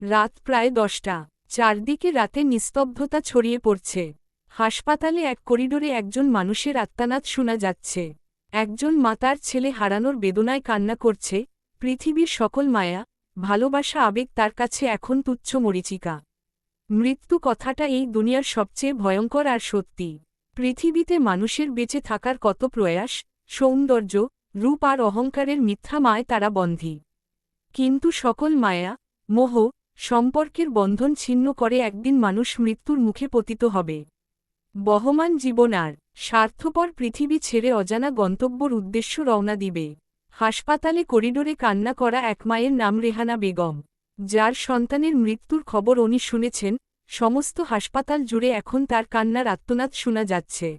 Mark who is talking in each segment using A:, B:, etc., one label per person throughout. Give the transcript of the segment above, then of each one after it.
A: রাত প্রায় 10টা। চারদিকে রাতে নিস্তব্ধতা ছড়িয়ে পড়ছে। হাসপাতালে এক করিডোরে একজন মানুষের আর্তনাদ শোনা যাচ্ছে। একজন মা তার ছেলে হারানোর বেদনায় কান্না করছে। পৃথিবীর সকল মায়া, ভালোবাসা, আবেগ তার কাছে এখন তুচ্ছ মরীচিকা। মৃত্যু কথাটা এই দুনিয়ার সবচেয়ে ভয়ঙ্কর আর সত্যি। পৃথিবীতে মানুষের বেঁচে থাকার কত প্রয়াস, সৌন্দর্য, রূপ আর অহংকারের মিথ্যা মায় তারা বন্ধী। কিন্তু সকল মায়া, মোহ, সম্পর্কের বন্ধন ছিন্ন করে একদিন মানুষ মৃত্যুর মুখে পতিত হবে। বহমান জীবন আর স্বার্থপর পৃথিবী ছেড়ে অজানা গন্তব্যর উদ্দেশ্য রওনা দিবে। হাসপাতালে করিডোরে কান্না করা এক মায়ের নাম রেহানা বেগম। যার সন্তানের মৃত্যুর খবর উনি শুনেছেন, সমস্ত হাসপাতাল জুড়ে এখন তার কান্নার আর্তনাদ শোনা যাচ্ছে।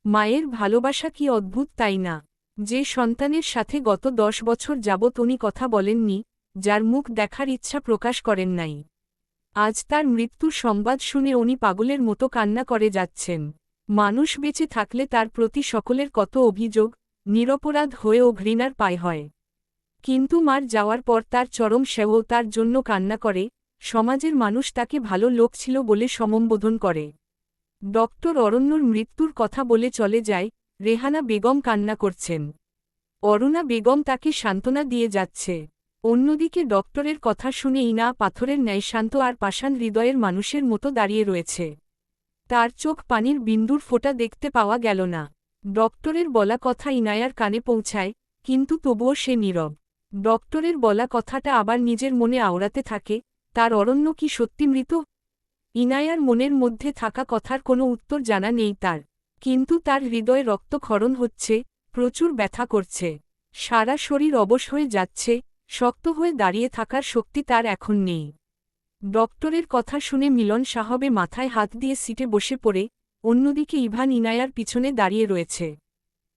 A: মায়ের ভালোবাসা কি অদ্ভুত, তাই না? যে সন্তানের সাথে গত 10 বছর যাবৎ উনি কথা বলেননি, যার মুখ দেখার ইচ্ছা প্রকাশ করেন নাই, আজ তার মৃত্যুর সংবাদ শুনে উনি পাগলের মতো কান্না করে যাচ্ছেন। মানুষ বেঁচে থাকলে তার প্রতি সকলের কত অভিযোগ, নিরপরাধ হয়েও ঘৃণার পায় হয়। কিন্তু মার যাওয়ার পর তার চরম সেও তার জন্য কান্না করে। সমাজের মানুষ তাকে ভালো লোক ছিল বলে সম্বোধন করে। ডক্টর অরণ্যর মৃত্যুর কথা বলে চলে যায়, রেহানা বেগম কান্না করছেন। অরুণা বেগম তাকে সান্ত্বনা দিয়ে যাচ্ছে। অন্যদিকে ডক্টরের কথা শুনে ইনা পাথরের ন্যায় শান্ত আর পাষাণ হৃদয়ের মানুষের মতো দাঁড়িয়ে রয়েছে। তার চোখ পানির বিন্দুর ফোঁটা দেখতে পাওয়া গেল না। ডক্টরের বলা কথা ইনায়ার কানে পৌঁছায়, কিন্তু তবুও সে নীরব। ডক্টরের বলা কথাটা আবার নিজের মনে আওড়াতে থাকে, তার অরণ্য কি সত্যি মৃত? ইনায়ার মনের মধ্যে থাকা কথার কোনো উত্তর জানা নেই তার। কিন্তু তার হৃদয়ে রক্তক্ষরণ হচ্ছে, প্রচুর ব্যথা করছে। সারা শরীর অবশ হয়ে যাচ্ছে, শক্ত হয়ে দাঁড়িয়ে থাকার শক্তি তার এখন নেই। ডক্টরের কথা শুনে মিলন সাহবে মাথায় হাত দিয়ে সিটে বসে পড়ে। অন্যদিকে ইভান ইনায়ার পিছনে দাঁড়িয়ে রয়েছে।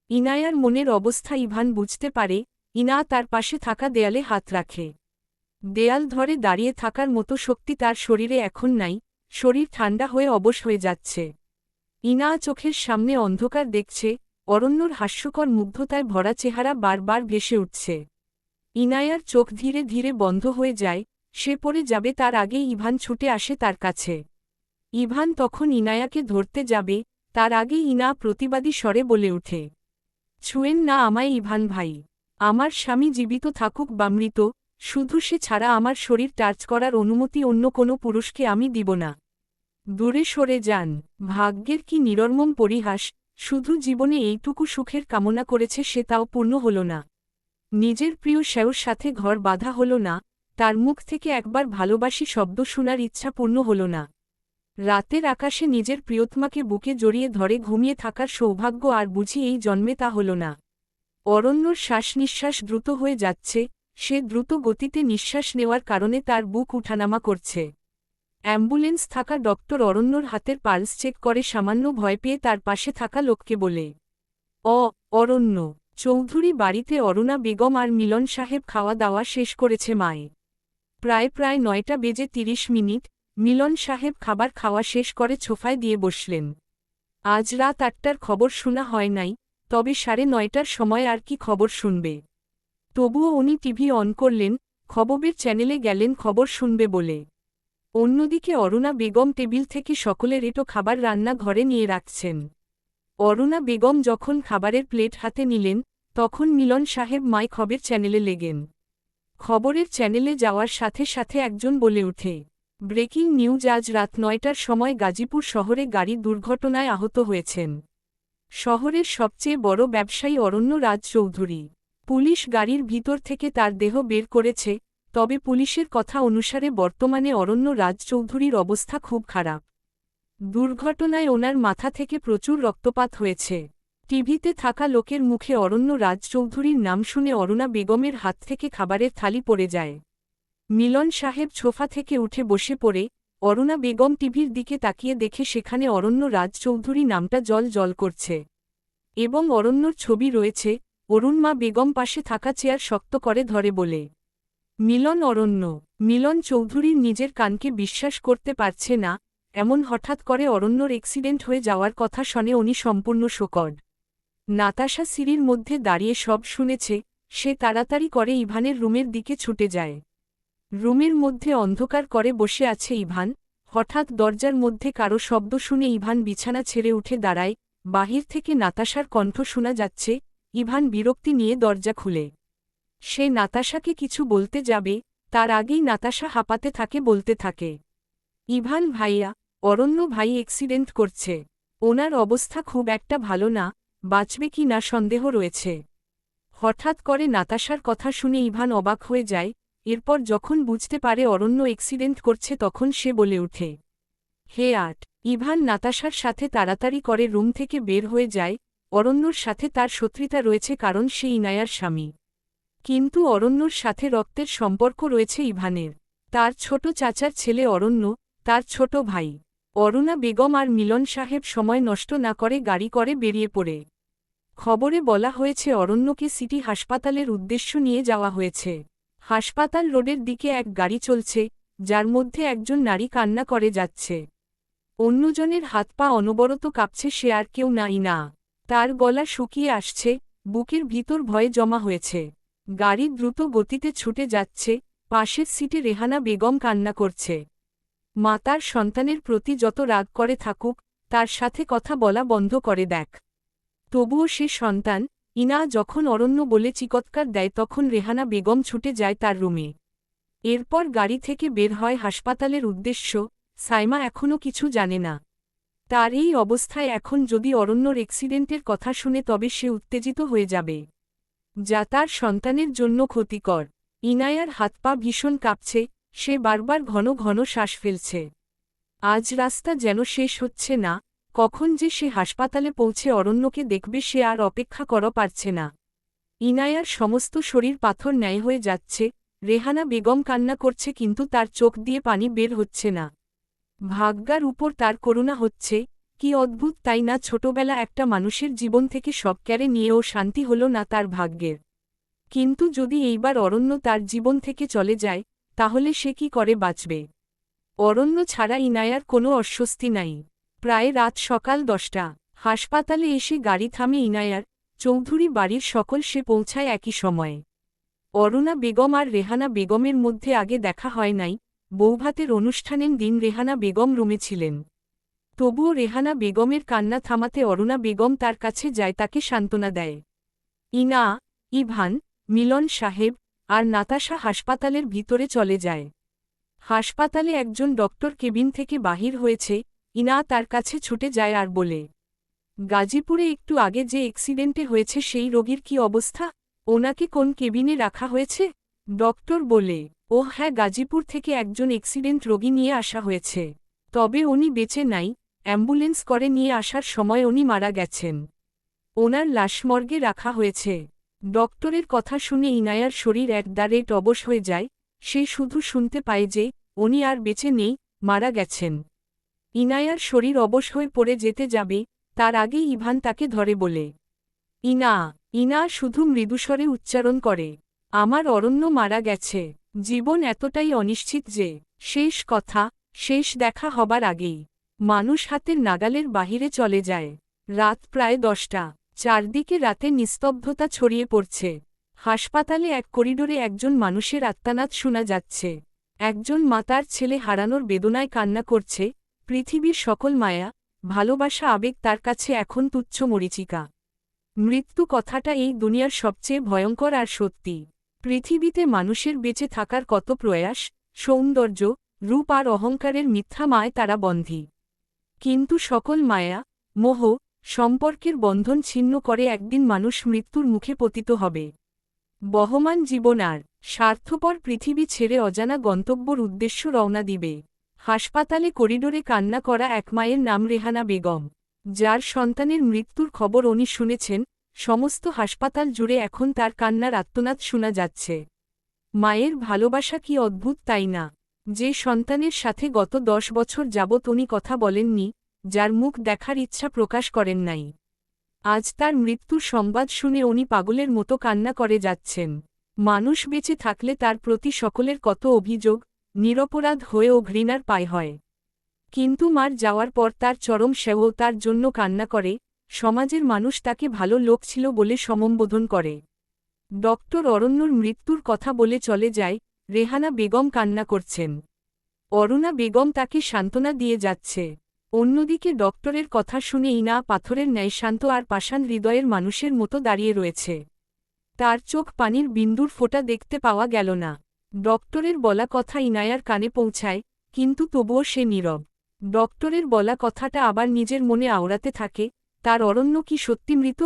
A: ইনায়ার মনের অবস্থা ইভান বুঝতে পারে। ইনা তার পাশে থাকা দেয়ালে হাত রাখে। দেয়াল ধরে দাঁড়িয়ে থাকার মতো শক্তি তার শরীরে এখন নাই, শরীর ঠান্ডা হয়ে অবশ হয়ে যাচ্ছে। ইনা চোখের সামনে অন্ধকার দেখছে, অরণ্যর হাস্যকর মুগ্ধতায় ভরা চেহারা বারবার ভেসে উঠছে। ইনায়ার চোখ ধীরে ধীরে বন্ধ হয়ে যায়, সে পড়ে যাবে তার আগেই ইভান ছুটে আসে তার কাছে। ইভান তখন ইনায়াকে ধরতে যাবে, তার আগেই ইনা প্রতিবাদী স্বরে বলে ওঠে, ছুঁয়েন না আমায় ইভান ভাই। আমার স্বামী জীবিত থাকুক বা মৃত, শুধু সে ছাড়া আমার শরীর টাচ করার অনুমতি অন্য কোনো পুরুষকে আমি দিব না। দূরে সরে যান। ভাগ্যের কি নিরর্মম পরিহাস, শুধু জীবনে এইটুকু সুখের কামনা করেছে সে, তাও পূর্ণ হল না। নিজের প্রিয় শেওর সাথে ঘর বাঁধা হল না, তার মুখ থেকে একবার ভালোবাসি শব্দ শোনার ইচ্ছা পূর্ণ হল না। রাতের আকাশে নিজের প্রিয়তমাকে বুকে জড়িয়ে ধরে ঘুমিয়ে থাকার সৌভাগ্য আর বুঝি এই জন্মে তা হল না। অরণ্যর শ্বাস নিঃশ্বাস দ্রুত হয়ে যাচ্ছে, সে দ্রুত গতিতে নিঃশ্বাস নেওয়ার কারণে তার বুক উঠানামা করছে। অ্যাম্বুলেন্স থাকা ডক্টর অরণ্যর হাতের পালস চেক করে সামান্য ভয় পেয়ে তার পাশে থাকা লোককে বলে, অরণ্য চৌধুরী বাড়িতে অরুণা বেগম আর মিলন সাহেব খাওয়া দাওয়া শেষ করেছে মায়ে। প্রায় 9টা বেজে 30 মিনিট। মিলন সাহেব খাবার খাওয়া শেষ করে সোফায় দিয়ে বসলেন। আজ রাত 8টার খবর শোনা হয় নাই, তবে 9:30টার সময় আর কি খবর শুনবে। তবুও উনি টিভি অন করলেন, খবরের চ্যানেলে গেলেন খবর শুনবে বলে। অন্যদিকে অরুণা বেগম টেবিল থেকে সকলের এটো খাবার রান্না ঘরে নিয়ে রাখছেন। অরুণা বেগম যখন খাবারের প্লেট হাতে নিলেন, তখন মিলন সাহেব মাই খবর চ্যানেলে লেগেন। খবরের চ্যানেলে যাওয়ার সাথে সাথে একজন বলে ওঠে, ব্রেকিং নিউজ, আজ রাত 9টার সময় গাজীপুর শহরে গাড়ি দুর্ঘটনায় আহত হয়েছেন শহরের সবচেয়ে বড় ব্যবসায়ী অরণ্য রাজ চৌধুরী। পুলিশ গাড়ির ভিতর থেকে তার দেহ বের করেছে, তবে পুলিশের কথা অনুসারে বর্তমানে অরণ্য রাজ চৌধুরীর অবস্থা খুব খারাপ। দুর্ঘটনায় ওনার মাথা থেকে প্রচুর রক্তপাত হয়েছে। টিভিতে থাকা লোকের মুখে অরণ্য রাজ চৌধুরীর নাম শুনে অরুণা বেগমের হাত থেকে খাবারের থালি পড়ে যায়। মিলন সাহেব সোফা থেকে উঠে বসে পড়ে, অরুণা বেগম টিভির দিকে তাকিয়ে দেখে সেখানে অরণ্য রাজ চৌধুরী নামটা জল জল করছে এবং অরণ্যর ছবি রয়েছে। অরুণমা বেগম পাশে থাকা চেয়ার শক্ত করে ধরে বলে, মিলন অরণ্য। মিলন চৌধুরীর নিজের কানকে বিশ্বাস করতে পারছে না, এমন হঠাৎ করে অরণ্যর অ্যাক্সিডেন্ট হয়ে যাওয়ার কথা শুনে উনি সম্পূর্ণ শোকড। নাতাশা সিঁড়ির মধ্যে দাঁড়িয়ে সব শুনেছে, সে তাড়াতাড়ি করে ইভানের রুমের দিকে ছুটে যায়। রুমের মধ্যে অন্ধকার করে বসে আছে ইভান। হঠাৎ দরজার মধ্যে কারো শব্দ শুনে ইভান বিছানা ছেড়ে উঠে দাঁড়ায়। বাহির থেকে নাতাশার কণ্ঠ শোনা যাচ্ছে। ইভান বিরক্তি নিয়ে দরজা খুলে সে নাতাশাকে কিছু বলতে যাবে, তার আগেই নাতাশা হাঁপাতে থাকে, বলতে থাকে, ইভান ভাইয়া, অরণ্য ভাই অ্যাক্সিডেন্ট করছে। ওনার অবস্থা খুব একটা ভালো না, বাঁচবে কি না সন্দেহ রয়েছে। হঠাৎ করে নাতাশার কথা শুনে ইভান অবাক হয়ে যায়। এরপর যখন বুঝতে পারে অরণ্য অ্যাক্সিডেন্ট করছে তখন সে বলে ওঠে, হে আট। ইভান নাতাশার সাথে তাড়াতাড়ি করে রুম থেকে বের হয়ে যায়। অরণ্যর সাথে তার শত্রুতা রয়েছে কারণ সে ইনায়ার স্বামী। কিন্তু অরণ্যর সাথে রক্তের সম্পর্ক রয়েছে ইভানের। তার ছোট চাচার ছেলে অরণ্য, তার ছোট ভাই। অরুণা বেগম আর মিলন সাহেব সময় নষ্ট না করে গাড়ি করে বেরিয়ে পড়ে। খবরে বলা হয়েছে অরণ্যকে সিটি হাসপাতালের উদ্দেশ্য নিয়ে যাওয়া হয়েছে। হাসপাতাল রোডের দিকে এক গাড়ি চলছে, যার মধ্যে একজন নারী কান্না করে যাচ্ছে। অন্যজনের হাত পা অনবরত কাঁপছে, সে আর কেউ নাই না। তার গলা শুকিয়ে আসছে, বুকের ভিতর ভয়ে জমা হয়েছে। গাড়ি দ্রুত গতিতে ছুটে যাচ্ছে, পাশের সিটে রেহানা বেগম কান্না করছে। মা তার সন্তানের প্রতি যত রাগ করে থাকুক, তার সাথে কথা বলা বন্ধ করে দেখ। তবুও সে সন্তান, ইনা যখন অরণ্য বলে চিৎকার দেয় তখন রেহানা বেগম ছুটে যায় তার রুমে। এরপর গাড়ি থেকে বের হয় হাসপাতালের উদ্দেশ্য। সাইমা এখনও কিছু জানে না। তার এই অবস্থায় এখন যদি অরণ্যর অ্যাক্সিডেন্টের কথা শুনে তবে সে উত্তেজিত হয়ে যাবে, যা তার সন্তানের জন্য ক্ষতিকর। ইনায়ার হাত পা ভীষণ কাঁপছে, সে বারবার ঘন ঘন শ্বাস ফেলছে। আজ রাস্তা যেন শেষ হচ্ছে না, কখন যে সে হাসপাতালে পৌঁছে অরণ্যকে দেখবে সে আর অপেক্ষা করা পারছে না। ইনায়ার সমস্ত শরীর পাথর ন্যায় হয়ে যাচ্ছে। রেহানা বেগম কান্না করছে কিন্তু তার চোখ দিয়ে পানি বের হচ্ছে না। ভাগ্যার উপর তার করুণা হচ্ছে। কি অদ্ভুত তাই না, ছোটবেলা একটা মানুষের জীবন থেকে সব কেড়ে নিয়েও শান্তি হল না তার ভাগ্যের। কিন্তু যদি এইবার অরণ্য তার জীবন থেকে চলে যায়, তাহলে সে কি করে বাঁচবে? অরণ্য ছাড়া ইনায়ার কোনো অস্বস্তি নাই। প্রায় রাত সকাল 10টা। হাসপাতালে এসে গাড়ি থামে ইনায়ার। চৌধুরী বাড়ির সকল সে পৌঁছায় একই সময়ে। অরুণা বেগম আর রেহানা বেগমের মধ্যে আগে দেখা হয় নাই। বৌভাতের অনুষ্ঠানের দিন রেহানা বেগম রুমে ছিলেন। তবুও রেহানা বেগমের কান্না থামাতে অরুণা বেগম তার কাছে যায়, তাকে সান্ত্বনা দেয়। ইনা, ইভান, মিলন সাহেব আর নাতাশা হাসপাতালের ভিতরে চলে যায়। হাসপাতালে একজন ডক্টর কেবিন থেকে বাহির হয়েছে। ইনা তার কাছে ছুটে যায় আর বলে, গাজীপুরে একটু আগে যে অ্যাক্সিডেন্টে হয়েছে সেই রোগীর কি অবস্থা? ওনাকে কোন কেবিনে রাখা হয়েছে? ডক্টর বলে, ও হ্যাঁ, গাজীপুর থেকে একজন অ্যাক্সিডেন্ট রোগী নিয়ে আসা হয়েছে। তবে উনি বেঁচে নাই, অ্যাম্বুলেন্স করে নিয়ে আসার সময় উনি মারা গেছেন। ওনার লাশ মর্গে রাখা হয়েছে। ডক্টরের কথা শুনে ইনায়ার শরীর একদারেট অবশ হয়ে যায়। সে শুধু শুনতে পায় যে উনি আর বেঁচে নেই, মারা গেছেন। ইনায়ার শরীর অবশ হয়ে পড়ে যেতে যাবে, তার আগেই ইভান তাকে ধরে বলে, ইনা। ইনা শুধু মৃদুস্বরে উচ্চারণ করে, আমার অরণ্য মারা গেছে। জীবন এতটাই অনিশ্চিত যে শেষ কথা, শেষ দেখা হবার আগেই মানুষ হাতের নাগালের বাহিরে চলে যায়। রাত প্রায় 10টা। চারদিকে রাতে নিস্তব্ধতা ছড়িয়ে পড়ছে। হাসপাতালে এক করিডোরে একজন মানুষের আর্তনাদ শোনা যাচ্ছে। একজন মা তার ছেলে হারানোর বেদনায় কান্না করছে। পৃথিবীর সকল মায়া, ভালোবাসা, আবেগ তার কাছে এখন তুচ্ছ মরীচিকা। মৃত্যু কথাটা এই দুনিয়ার সবচেয়ে ভয়ঙ্কর আর সত্যি। পৃথিবীতে মানুষের বেঁচে থাকার কত প্রয়াস, সৌন্দর্য, রূপ আর অহংকারের মিথ্যা মায় তারা বন্ধী। কিন্তু সকল মায়া, মোহ, সম্পর্কের বন্ধন ছিন্ন করে একদিন মানুষ মৃত্যুর মুখে পতিত হবে। বহমান জীবন আর স্বার্থপর পৃথিবী ছেড়ে অজানা গন্তব্যর উদ্দেশ্য রওনা দিবে। হাসপাতালে করিডোরে কান্না করা এক মায়ের নাম রেহানা বেগম, যার সন্তানের মৃত্যুর খবর উনি শুনেছেন। সমস্ত হাসপাতাল জুড়ে এখন তার কান্নার আর্তনাদ শোনা যাচ্ছে। মায়ের ভালোবাসা কি অদ্ভুত তাই না? যে সন্তানের সাথে গত 10 বছর যাবৎ উনি কথা বলেননি, যার মুখ দেখার ইচ্ছা প্রকাশ করেন নাই, আজ তার মৃত্যুর সংবাদ শুনে উনি পাগলের মতো কান্না করে যাচ্ছেন। মানুষ বেঁচে থাকলে তার প্রতি সকলের কত অভিযোগ, নিরপরাধ হয়েও ঘৃণার পায় হয়। কিন্তু মার যাওয়ার পর তার চরম সেও তার জন্য কান্না করে। সমাজের মানুষ তাকে ভালো লোক ছিল বলে সমম্বোধন করে। ডক্টর অরণ্যর মৃত্যুর কথা বলে চলে যায়। রেহানা বেগম কান্না করছেন। অরুণা বেগম তাকে সান্ত্বনা দিয়ে যাচ্ছে। অন্যদিকে ডক্টরের কথা শুনে ইনা পাথরের ন্যায় শান্ত আর পাষাণ হৃদয়ের মানুষের মতো দাঁড়িয়ে রয়েছে। তার চোখ পানির বিন্দুর ফোঁটা দেখতে পাওয়া গেল না। ডক্টরের বলা কথা ইনায়ার কানে পৌঁছায়, কিন্তু তবুও সে নীরব। ডক্টরের বলা কথাটা আবার নিজের মনে আওড়াতে থাকে, তার অরণ্য কি সত্যি মৃত?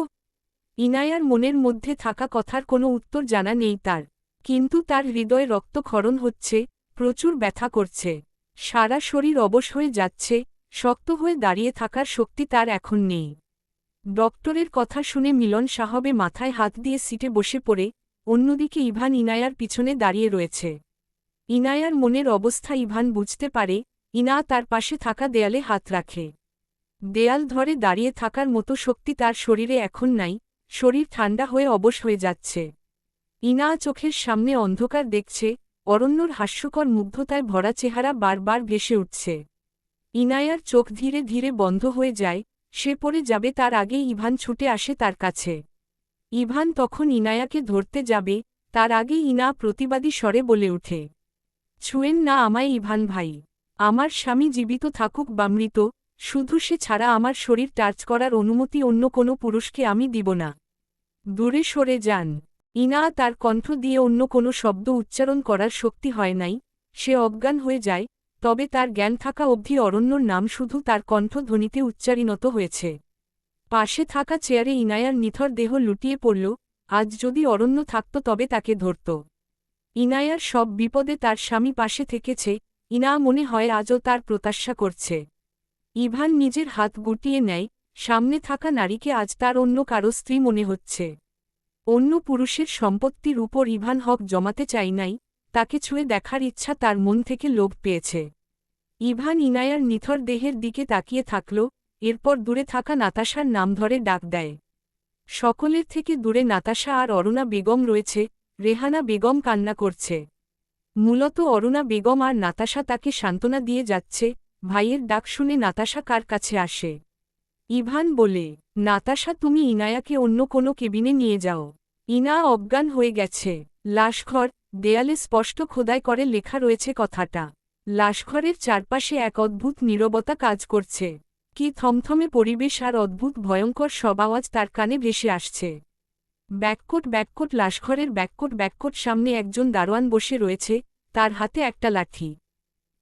A: ইনায়ার মনের মধ্যে থাকা কথার কোনো উত্তর জানা নেই তার, কিন্তু তার হৃদয়ে রক্তক্ষরণ হচ্ছে, প্রচুর ব্যথা করছে। সারা শরীর অবশ হয়ে যাচ্ছে, শক্ত হয়ে দাঁড়িয়ে থাকার শক্তি তার এখন নেই। ডক্টরের কথা শুনে মিলন সাহবে মাথায় হাত দিয়ে সিটে বসে পড়ে, অন্যদিকে ইভান ইনায়ার পিছনে দাঁড়িয়ে রয়েছে। ইনায়ার মনের অবস্থা ইভান বুঝতে পারে, ইনা তার পাশে থাকা দেয়ালে হাত রাখে। দেয়াল ধরে দাঁড়িয়ে থাকার মতো শক্তি তার শরীরে এখন নাই, শরীর ঠান্ডা হয়ে অবশ হয়ে যাচ্ছে। ইনা চোখের সামনে অন্ধকার দেখছে, অরণ্যর হাস্যকর মুগ্ধতায় ভরা চেহারা বারবার ভেসে উঠছে। ইনায়ার চোখ ধীরে ধীরে বন্ধ হয়ে যায়, সে পড়ে যাবে তার আগেই ইভান ছুটে আসে তার কাছে। ইভান তখন ইনায়াকে ধরতে যাবে, তার আগেই ইনা প্রতিবাদী স্বরে বলে ওঠে, ছুঁয়েন না আমায় ইভান ভাই। আমার স্বামী জীবিত থাকুক বা মৃত, শুধু সে ছাড়া আমার শরীর টাচ করার অনুমতি অন্য কোনো পুরুষকে আমি দিব না। দূরে সরে যান। ইনা তার কণ্ঠ দিয়ে অন্য কোনো শব্দ উচ্চারণ করার শক্তি হয় নাই, সে অজ্ঞান হয়ে যায়, তবে তার জ্ঞান থাকা অবধি অরণ্যর নাম শুধু তার কণ্ঠধ্বনিতে উচ্চারিত হয়েছে। পাশে থাকা চেয়ারে ইনায়ার নিথর দেহ লুটিয়ে পড়ল, আজ যদি অরণ্য থাকত তবে তাকে ধরত। ইনায়ার সব বিপদে তার স্বামী পাশে থেকেছে, ইনা মনে হয় আজও তার প্রত্যাশা করছে। ইভান নিজের হাত গুটিয়ে নেয়, সামনে থাকা নারীকে আজ তার অন্য কারো স্ত্রী মনে হচ্ছে। অন্য পুরুষের সম্পত্তির উপর ইভান হক জমাতে চাই নাই, তাকে ছুঁয়ে দেখার ইচ্ছা তার মন থেকে লোভ পেয়েছে। ইভান ইনায়ার নিথর দেহের দিকে তাকিয়ে থাকল, এরপর দূরে থাকা নাতাশার নাম ধরে ডাক দেয়। সকলের থেকে দূরে নাতাশা আর অরুণা বেগম রয়েছে, রেহানা বেগম কান্না করছে। মূলত অরুণা বেগম আর নাতাশা তাকে সান্ত্বনা দিয়ে যাচ্ছে, ভাইয়ের ডাক শুনে নাতাশা কার কাছে আসে। ইভান বলে, নাতাশা তুমি ইনায়াকে অন্য কোনো কেবিনে নিয়ে যাও। ইনা অজ্ঞান হয়ে গেছে। লাশঘর, দেয়ালে স্পষ্ট খোদাই করে লেখা রয়েছে কথাটা। লাশঘরের চারপাশে এক অদ্ভুত নীরবতা কাজ করছে। কি থমথমে পরিবেশ আর অদ্ভুত ভয়ঙ্কর সব আওয়াজ তার কানে ভেসে আসছে। ব্যাককোট ব্যাককোট লাশঘরের ব্যাককোট সামনে একজন দারোয়ান বসে রয়েছে, তার হাতে একটা লাঠি।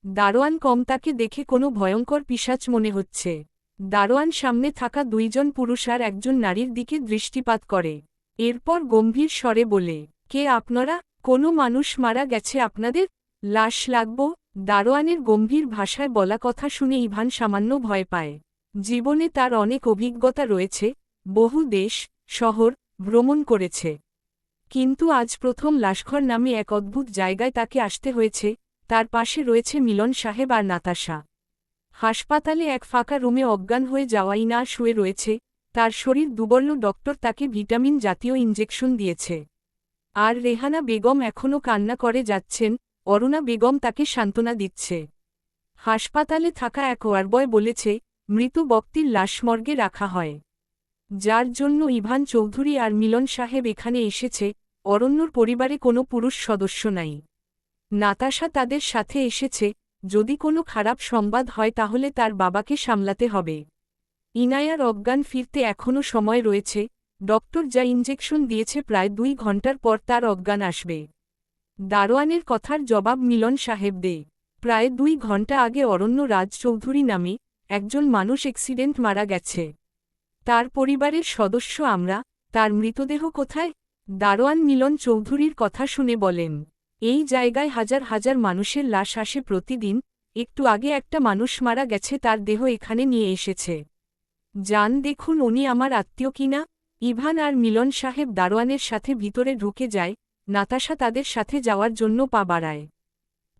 A: দারোয়ান কম তাকে দেখে কোনো ভয়ঙ্কর পিশাচ মনে হচ্ছে। দারোয়ান সামনে থাকা দুইজন পুরুষ আর একজন নারীর দিকে দৃষ্টিপাত করে। এরপর গম্ভীর স্বরে বলে, কে আপনারা? কোনো মানুষ মারা গেছে আপনাদের? লাশ লাগব? দারোয়ানের গম্ভীর ভাষায় বলা কথা শুনে ইভান সামান্য ভয় পায়। জীবনে তার অনেক অভিজ্ঞতা রয়েছে, বহু দেশ, শহর ভ্রমণ করেছে। কিন্তু আজ প্রথম লাশঘর নামে এক অদ্ভুত জায়গায় তাকে আসতে হয়েছে। তার পাশে রয়েছে মিলন সাহেব আর নাতাশা। হাসপাতালে এক ফাঁকা রুমে অজ্ঞান হয়ে যাওয়া ইনা শুয়ে রয়েছে, তার শরীর দুর্বল, ডক্টর তাকে ভিটামিন জাতীয় ইনজেকশন দিয়েছে। আর রেহানা বেগম এখনও কান্না করে যাচ্ছেন, অরুণা বেগম তাকে সান্ত্বনা দিচ্ছে। হাসপাতালে থাকা এক ওয়ার্ডবয় বলেছে, মৃত ব্যক্তির লাশ মর্গে রাখা হয়। যার জন্য ইভান চৌধুরী আর মিলন সাহেব এখানে এসেছে, অরণ্যর পরিবারে কোনো পুরুষ সদস্য নাই। নাতাশা তাদের সাথে এসেছে, যদি কোনো খারাপ সংবাদ হয় তাহলে তার বাবাকে সামলাতে হবে। ইনায়ার অজ্ঞান ফিরতে এখনও সময় রয়েছে, ডক্টর যা ইনজেকশন দিয়েছে প্রায় 2 ঘন্টার পর তার অজ্ঞান আসবে। দারোয়ানের কথার জবাব মিলন সাহেব দে। প্রায় 2 ঘন্টা আগে অরণ্য রাজ চৌধুরী নামে একজন মানুষ অ্যাক্সিডেন্ট মারা গেছে। তার পরিবারের সদস্য আমরা, তার মৃতদেহ কোথায়? দারোয়ান মিলন চৌধুরীর কথা শুনে বলেন, এই জায়গায় হাজার হাজার মানুষের লাশ আসে প্রতিদিন, একটু আগে একটা মানুষ মারা গেছে, তার দেহ এখানে নিয়ে এসেছে। যান দেখুন উনি আমার আত্মীয় কিনা। ইভান আর মিলন সাহেব দারোয়ানের সাথে ভিতরে ঢুকে যায়, নাতাশা তাদের সাথে যাওয়ার জন্য পা বাড়ায়।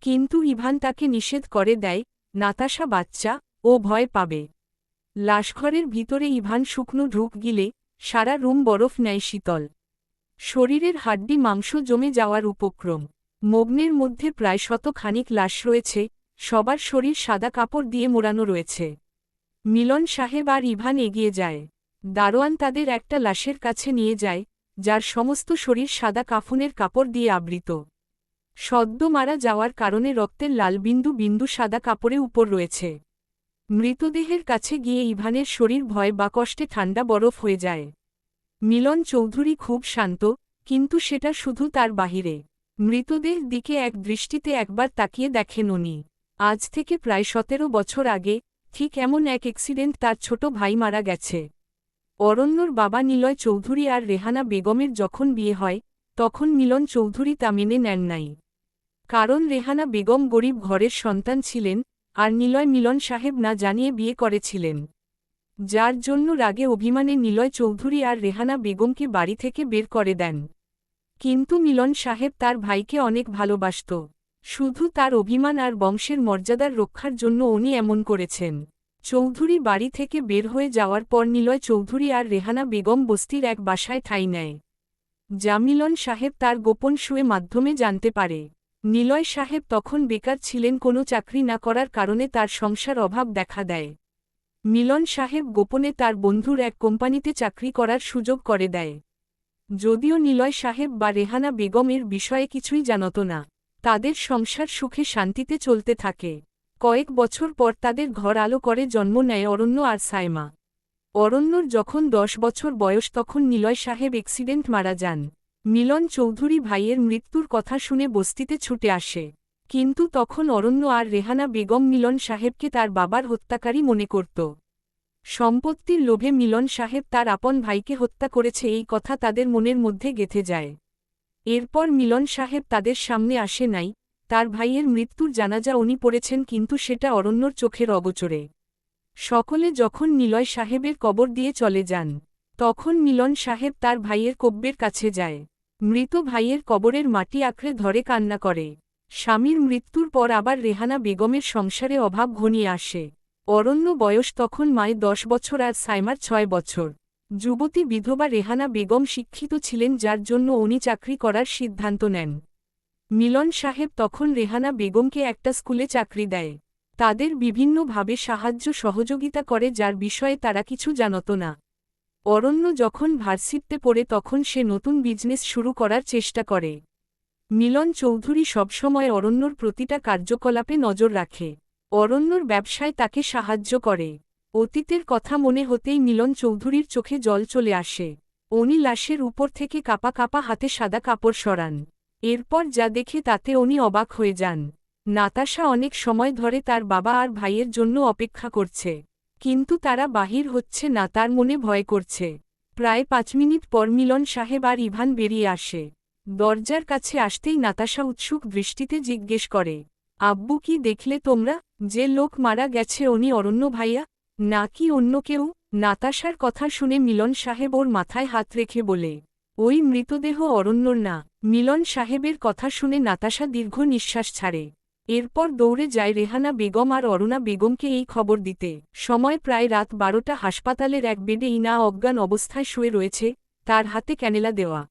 A: কিন্তু ইভান তাকে নিষেধ করে দেয়, নাতাশা বাচ্চা, ও ভয় পাবে। লাশঘরের ভিতরে ইভান শুকনো ঢুক গিলে সারা রুম বরফ নেয় শীতল। শরীরের হাড্ডি মাংস জমে যাওয়ার উপক্রম। মগ্নের মধ্যে প্রায় 100 খানিক লাশ রয়েছে, সবার শরীর সাদা কাপড় দিয়ে মোড়ানো রয়েছে। মিলন সাহেব আর ইভান এগিয়ে যায়। দারোয়ান তাদের একটা লাশের কাছে নিয়ে যায়, যার সমস্ত শরীর সাদা কাফনের কাপড় দিয়ে আবৃত। সদ্য মারা যাওয়ার কারণে রক্তের লাল বিন্দু বিন্দু সাদা কাপড়ে উপর রয়েছে। মৃতদেহের কাছে গিয়ে ইভানের শরীর ভয় বা কষ্টে ঠান্ডা বরফ হয়ে যায়। মিলন চৌধুরী খুব শান্ত, কিন্তু সেটা শুধু তার বাহিরে। মৃতদেহের দিকে এক দৃষ্টিতে একবার তাকিয়ে দেখেন উনি। আজ থেকে প্রায় 17 বছর আগে ঠিক এমন এক অ্যাক্সিডেন্ট তার ছোট ভাই মারা গেছে। অরণ্যর বাবা নিলয় চৌধুরী আর রেহানা বেগমের যখন বিয়ে হয়, তখন মিলন চৌধুরী তা মেনে নেন নাই। কারণ রেহানা বেগম গরিব ঘরের সন্তান ছিলেন, আর নিলয় মিলন সাহেব না জানিয়ে বিয়ে করেছিলেন। যার জন্য রাগে অভিমানে নিলয় চৌধুরী আর রেহানা বেগমকে বাড়ি থেকে বের করে দেন। কিন্তু মিলন সাহেব তার ভাইকে অনেক ভালোবাসত। শুধু তার অভিমান আর বংশের মর্যাদার রক্ষার জন্য উনি এমন করেছেন। চৌধুরী বাড়ি থেকে বের হয়ে যাওয়ার পর নিলয় চৌধুরী আর রেহানা বেগম বস্তির এক বাসায় ঠাঁই নেয়, যা মিলন সাহেব তার গোপন সুয়ে মাধ্যমে জানতে পারে। নিলয় সাহেব তখন বেকার ছিলেন, কোনো চাকরি না করার কারণে তার সংসার অভাব দেখা দেয়। মিলন সাহেব গোপনে তার বন্ধুর এক কোম্পানিতে চাকরি করার সুযোগ করে দেয়। যদিও নিলয় সাহেব বা রেহানা বেগমের বিষয়ে কিছুই জানত না। তাদের সংসার সুখে শান্তিতে চলতে থাকে। কয়েক বছর পর তাদের ঘর আলো করে জন্ম নেয় অরণ্য আর সায়মা। অরণ্যর যখন 10 বছর বয়স তখন নিলয় সাহেব অ্যাক্সিডেন্ট মারা যান। মিলন চৌধুরী ভাইয়ের মৃত্যুর কথা শুনে বস্তিতে ছুটে আসে। কিন্তু তখন অরণ্য আর রেহানা বেগম মিলন সাহেবকে তার বাবার হত্যাকারী মনে করত। সম্পত্তির লোভে মিলন সাহেব তার আপন ভাইকে হত্যা করেছে এই কথা তাদের মনের মধ্যে গেঁথে যায়। এরপর মিলন সাহেব তাদের সামনে আসে নাই। তার ভাইয়ের মৃত্যুর জানাজা উনি পড়েছেন, কিন্তু সেটা অরণ্যর চোখের অগোচরে। সকলে যখন নিলয় সাহেবের কবর দিয়ে চলে যান, তখন মিলন সাহেব তার ভাইয়ের কব্বের কাছে যায়। মৃত ভাইয়ের কবরের মাটি আঁকড়ে ধরে কান্না করে। স্বামীর মৃত্যুর পর আবার রেহানা বেগমের সংসারে অভাব ঘনিয়ে আসে। অরণ্য বয়স তখন মায়ের 10 বছর আর সাইমার 6 বছর। যুবতী বিধবা রেহানা বেগম শিক্ষিত ছিলেন, যার জন্য উনি চাকরি করার সিদ্ধান্ত নেন। মিলন সাহেব তখন রেহানা বেগমকে একটা স্কুলে চাকরি দেয়। তাদের বিভিন্নভাবে সাহায্য সহযোগিতা করে, যার বিষয়ে তারা কিছু জানত না। অরণ্য যখন ভার্সিটিতে পড়ে তখন সে নতুন বিজনেস শুরু করার চেষ্টা করে। মিলন চৌধুরী সবসময় অরণ্যর প্রতিটা কার্যকলাপে নজর রাখে। অরণ্যর ব্যবসায় তাকে সাহায্য করে। অতীতের কথা মনে হতেই মিলন চৌধুরীর চোখে জল চলে আসে। উনি লাশের উপর থেকে কাপা কাপা হাতে সাদা কাপড় সরান। এরপর যা দেখে তাতে উনি অবাক হয়ে যান। নাতাশা অনেক সময় ধরে তার বাবা আর ভাইয়ের জন্য অপেক্ষা করছে, কিন্তু তারা বাহির হচ্ছে না, তার মনে ভয় করছে। প্রায় 5 মিনিট পর মিলন সাহেব আর ইভান বেরিয়ে আসে। দরজার কাছে আসতেই নাতাশা উৎসুক দৃষ্টিতে জিজ্ঞেস করে, আব্বু, কি দেখলে তোমরা? যে লোক মারা গেছে উনি অরণ্য ভাইয়া, নাকি অন্য কেউ? নাতাশার কথা শুনে মিলন সাহেব ওর মাথায় হাত রেখে বলে, ওই মৃতদেহ অরণ্যর না। মিলন সাহেবের কথা শুনে নাতাশা দীর্ঘ নিঃশ্বাস ছাড়ে। এরপর দৌড়ে যায় রেহানা বেগম আর অরুণা বেগমকে এই খবর দিতে। সময় প্রায় রাত 12টা। হাসপাতালের এক বেডে ইনা অজ্ঞান অবস্থায় শুয়ে রয়েছে, তার হাতে ক্যানেলা দেওয়া।